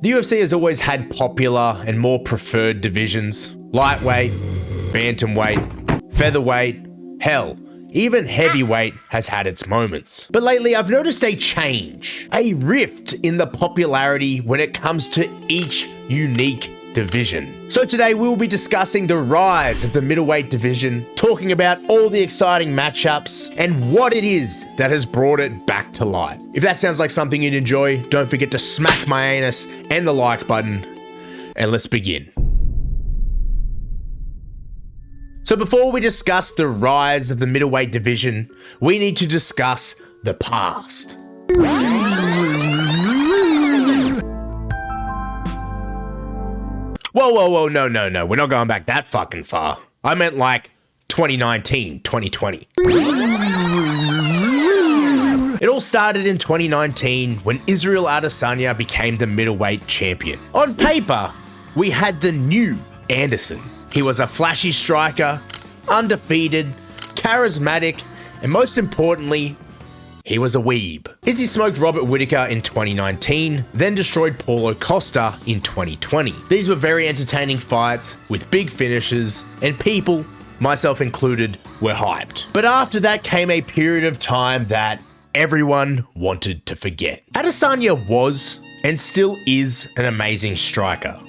The UFC has always had popular and more preferred divisions. Lightweight, bantamweight, featherweight, hell, even heavyweight has had its moments. But lately I've noticed a change, a rift in the popularity when it comes to each unique division. So today we'll be discussing the rise of the middleweight division, talking about all the exciting matchups and what it is that has brought it back to life. If that sounds like something you'd enjoy, don't forget to smack my anus and the like button, and let's begin. So before we discuss the rise of the middleweight division, we need to discuss the past. Whoa, no, we're not going back that fucking far. I meant like 2019, 2020. It all started in 2019 when Israel Adesanya became the middleweight champion. On paper, we had the new Anderson. He was a flashy striker, undefeated, charismatic, and most importantly, he was a weeb. Izzy smoked Robert Whittaker in 2019, then destroyed Paulo Costa in 2020. These were very entertaining fights with big finishes, and people, myself included, were hyped. But after that came a period of time that everyone wanted to forget. Adesanya was, and still is, an amazing striker.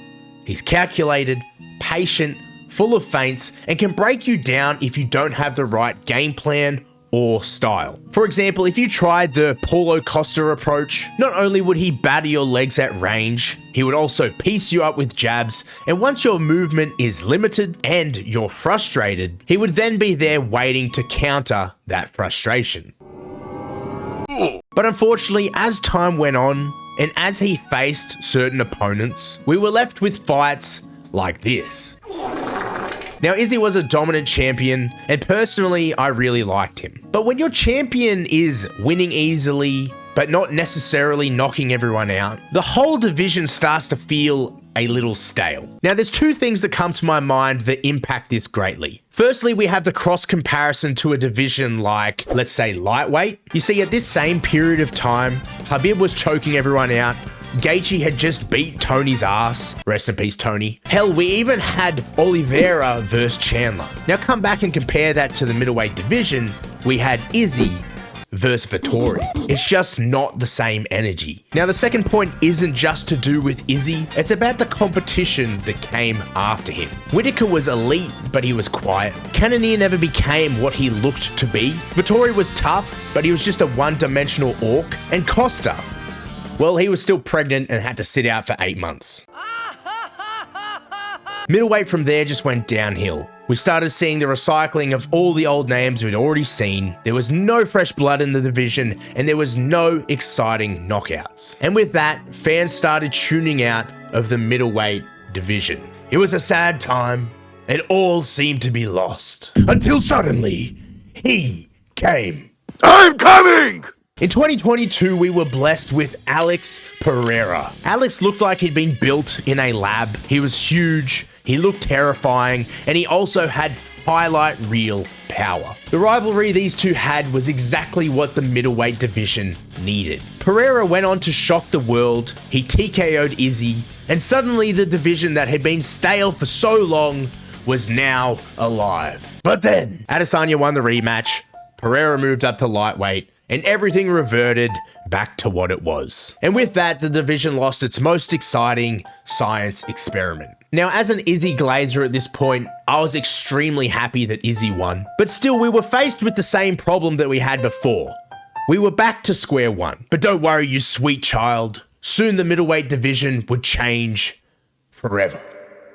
He's calculated, patient, full of feints, and can break you down if you don't have the right game plan or style. For example, if you tried the Paulo Costa approach, not only would he batter your legs at range, he would also piece you up with jabs, and once your movement is limited and you're frustrated, he would then be there waiting to counter that frustration. But unfortunately, as time went on, and as he faced certain opponents, we were left with fights like this. Now, Izzy was a dominant champion, and personally, I really liked him. But when your champion is winning easily, but not necessarily knocking everyone out, the whole division starts to feel a little stale. Now, there's two things that come to my mind that impact this greatly. Firstly, we have the cross comparison to a division like, let's say, lightweight. You see, at this same period of time, Khabib was choking everyone out. Gaethje had just beat Tony's ass. Rest in peace, Tony. Hell, we even had Oliveira versus Chandler. Now come back and compare that to the middleweight division. We had Izzy versus Vettori. It's just not the same energy. Now the second point isn't just to do with Izzy, it's about the competition that came after him. Whittaker was elite, but he was quiet. Cannonier never became what he looked to be. Vettori was tough, but he was just a one-dimensional orc. And Costa, well, he was still pregnant and had to sit out for 8 months. Middleweight from there just went downhill. We started seeing the recycling of all the old names we'd already seen. There was no fresh blood in the division, and there was no exciting knockouts. And with that, fans started tuning out of the middleweight division. It was a sad time. It all seemed to be lost. Until suddenly, he came. I'm coming! In 2022, we were blessed with Alex Pereira. Alex looked like he'd been built in a lab. He was huge, he looked terrifying, and he also had highlight reel power. The rivalry these two had was exactly what the middleweight division needed. Pereira went on to shock the world, he TKO'd Izzy, and suddenly the division that had been stale for so long was now alive. But then, Adesanya won the rematch, Pereira moved up to lightweight, and everything reverted back to what it was. And with that, the division lost its most exciting science experiment. Now, as an Izzy glazer at this point, I was extremely happy that Izzy won. But still, we were faced with the same problem that we had before. We were back to square one. But don't worry, you sweet child. Soon the middleweight division would change forever.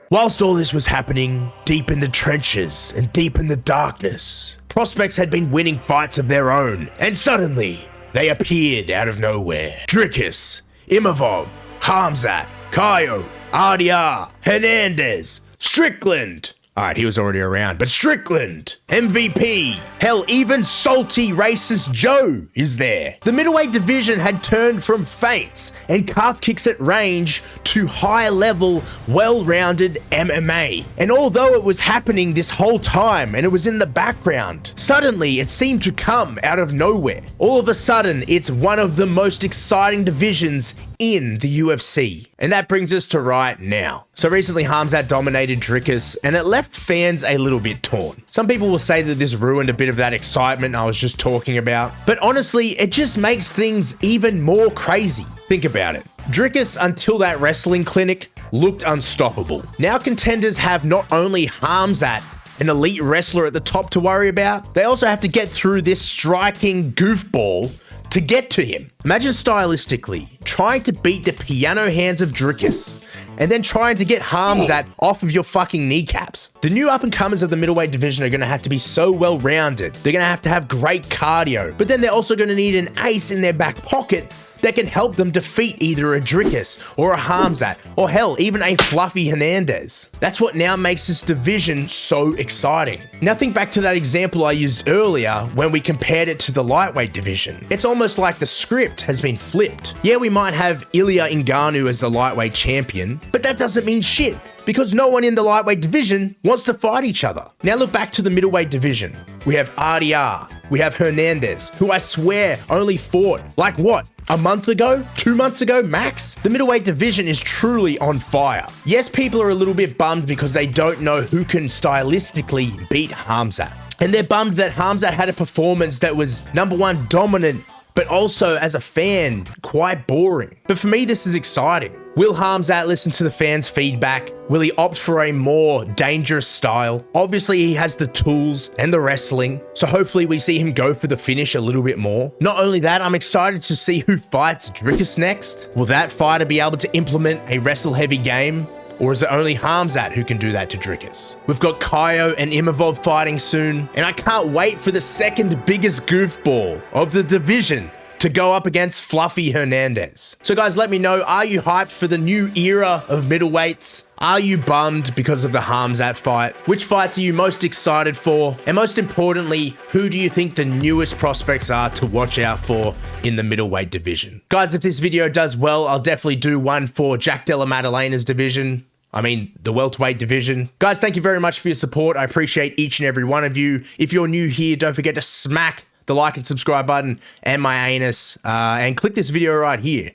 Whilst all this was happening, deep in the trenches and deep in the darkness, prospects had been winning fights of their own, and suddenly, they appeared out of nowhere. Dricus, Imavov, Khamzat, Caio, RDR, Hernandez, Strickland. Alright, he was already around, but Strickland, MVP, hell, even salty racist Joe is there. The middleweight division had turned from feints and calf kicks at range to high-level, well-rounded MMA. And although it was happening this whole time and it was in the background, suddenly it seemed to come out of nowhere. All of a sudden, it's one of the most exciting divisions in the UFC. And that brings us to right now. So recently Khamzat dominated Dricus and it left fans a little bit torn. Some people will say that this ruined a bit of that excitement I was just talking about, but honestly, it just makes things even more crazy. Think about it. Dricus, until that wrestling clinic, looked unstoppable. Now contenders have not only Khamzat, an elite wrestler at the top to worry about, they also have to get through this striking goofball to get to him. Imagine stylistically trying to beat the piano hands of Dricus and then trying to get Khamzat off of your fucking kneecaps. The new up-and-comers of the middleweight division are going to have to be so well-rounded. They're going to have great cardio, but then they're also going to need an ace in their back pocket that can help them defeat either a Dricus or a Khamzat, or hell, even a fluffy Hernandez. That's what now makes this division so exciting. Now think back to that example I used earlier when we compared it to the lightweight division. It's almost like the script has been flipped. Yeah, we might have Ilya Ngannou as the lightweight champion, but that doesn't mean shit, because no one in the lightweight division wants to fight each other. Now look back to the middleweight division. We have RDR, we have Hernandez, who I swear only fought, like what? A month ago? 2 months ago, max? The middleweight division is truly on fire. Yes, people are a little bit bummed because they don't know who can stylistically beat Khamzat. And they're bummed that Khamzat had a performance that was #1 dominant, but also as a fan, quite boring. But for me, this is exciting. Will Khamzat listen to the fans' feedback? Will he opt for a more dangerous style? Obviously, he has the tools and the wrestling, so hopefully we see him go for the finish a little bit more. Not only that, I'm excited to see who fights Dricus next. Will that fighter be able to implement a wrestle-heavy game? Or is it only Khamzat who can do that to Dricus? We've got Caio and Imavov fighting soon, and I can't wait for the second biggest goofball of the division to go up against fluffy Hernandez. So guys, let me know, are you hyped for the new era of middleweights? Are you bummed because of the Khamzat fight? Which fights are you most excited for? And most importantly, who do you think the newest prospects are to watch out for in the middleweight division? Guys, if this video does well, I'll definitely do one for Jack Della Maddalena's division. I mean, the welterweight division. Guys, thank you very much for your support. I appreciate each and every one of you. If you're new here, don't forget to smack the like and subscribe button and my anus, and click this video right here.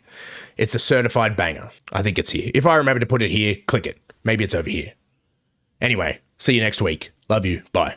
It's a certified banger. I think it's here. If I remember to put it here, click it. Maybe it's over here. Anyway, see you next week. Love you. Bye.